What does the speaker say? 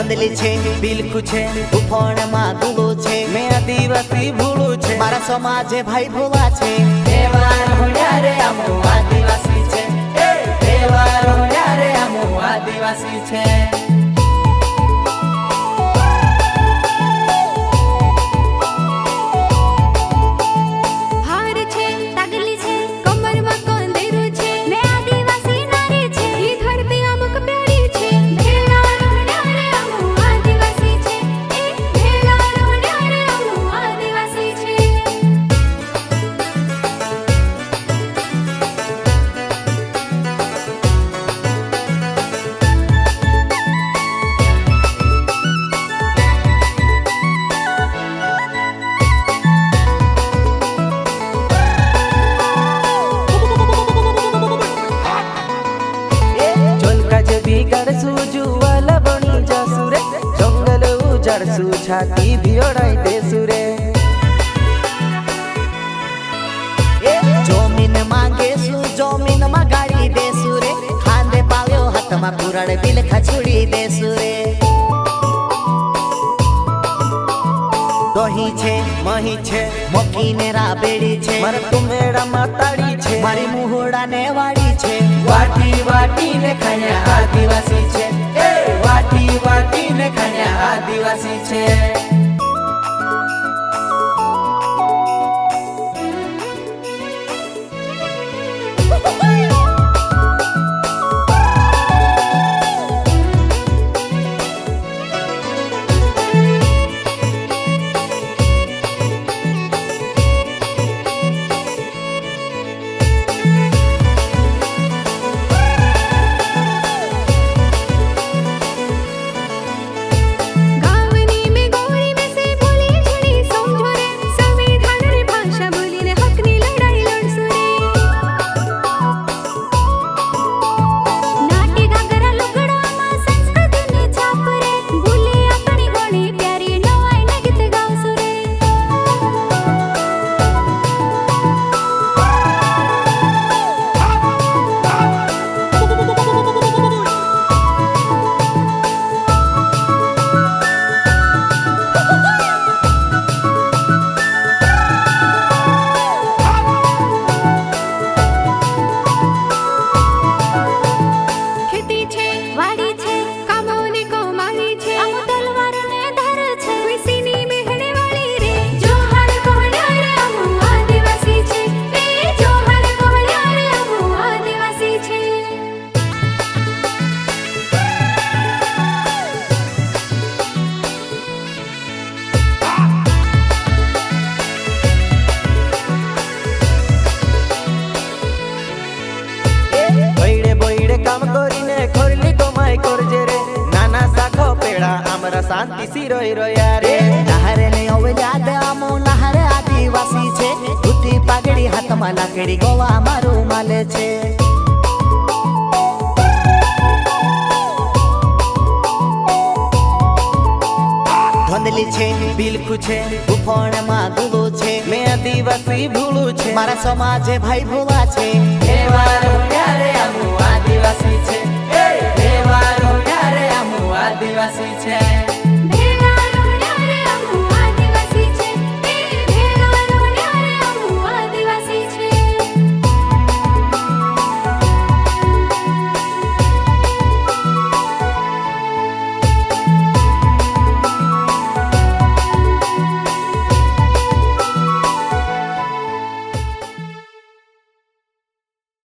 ધોંધલી છે બિલકુલ છે ઉફોણમાં દુલો છે મેં આદિવાસી ભૂલું છે મારા સમાજે ભાઈ ભોલા છે તહેવાર હોડ્યા રે અમુ આદિવાસી છે તહેવાર હોડ્યા રે અમુ આદિવાસી છે छाती भियोड़ाई देसु रे जमीन मांगे सु जमीन मा गाड़ी देसु रे खांदे पाव्यो हाथ मा पुराण बिल खछुड़ी देसु रे दही छे मही छे मोकी ने राबेड़ी छे मार तुमेड़ा माताड़ी छे मारी मुहोड़ा ने वाड़ी छे वाटी वाटी ने खाया आदिवासी छे वाटी वाटी ने खाया आदिवासी छे शांति सी रोई रोया रे नहरे ने ओवल्याद आमो नहरे आदिवासी छे धोती पागड़ी हाथ में लाकड़ी गोवा मारू माले छे धोंधली छे बिलकु छे उफोण में दुलो छे मैं आदिवासी भूलू छे मारा समाजे भाई भोला छे तहेवार होड्या रे अमु आदिवासी छे तहेवार होड्या रे अमु आदिवासी छे।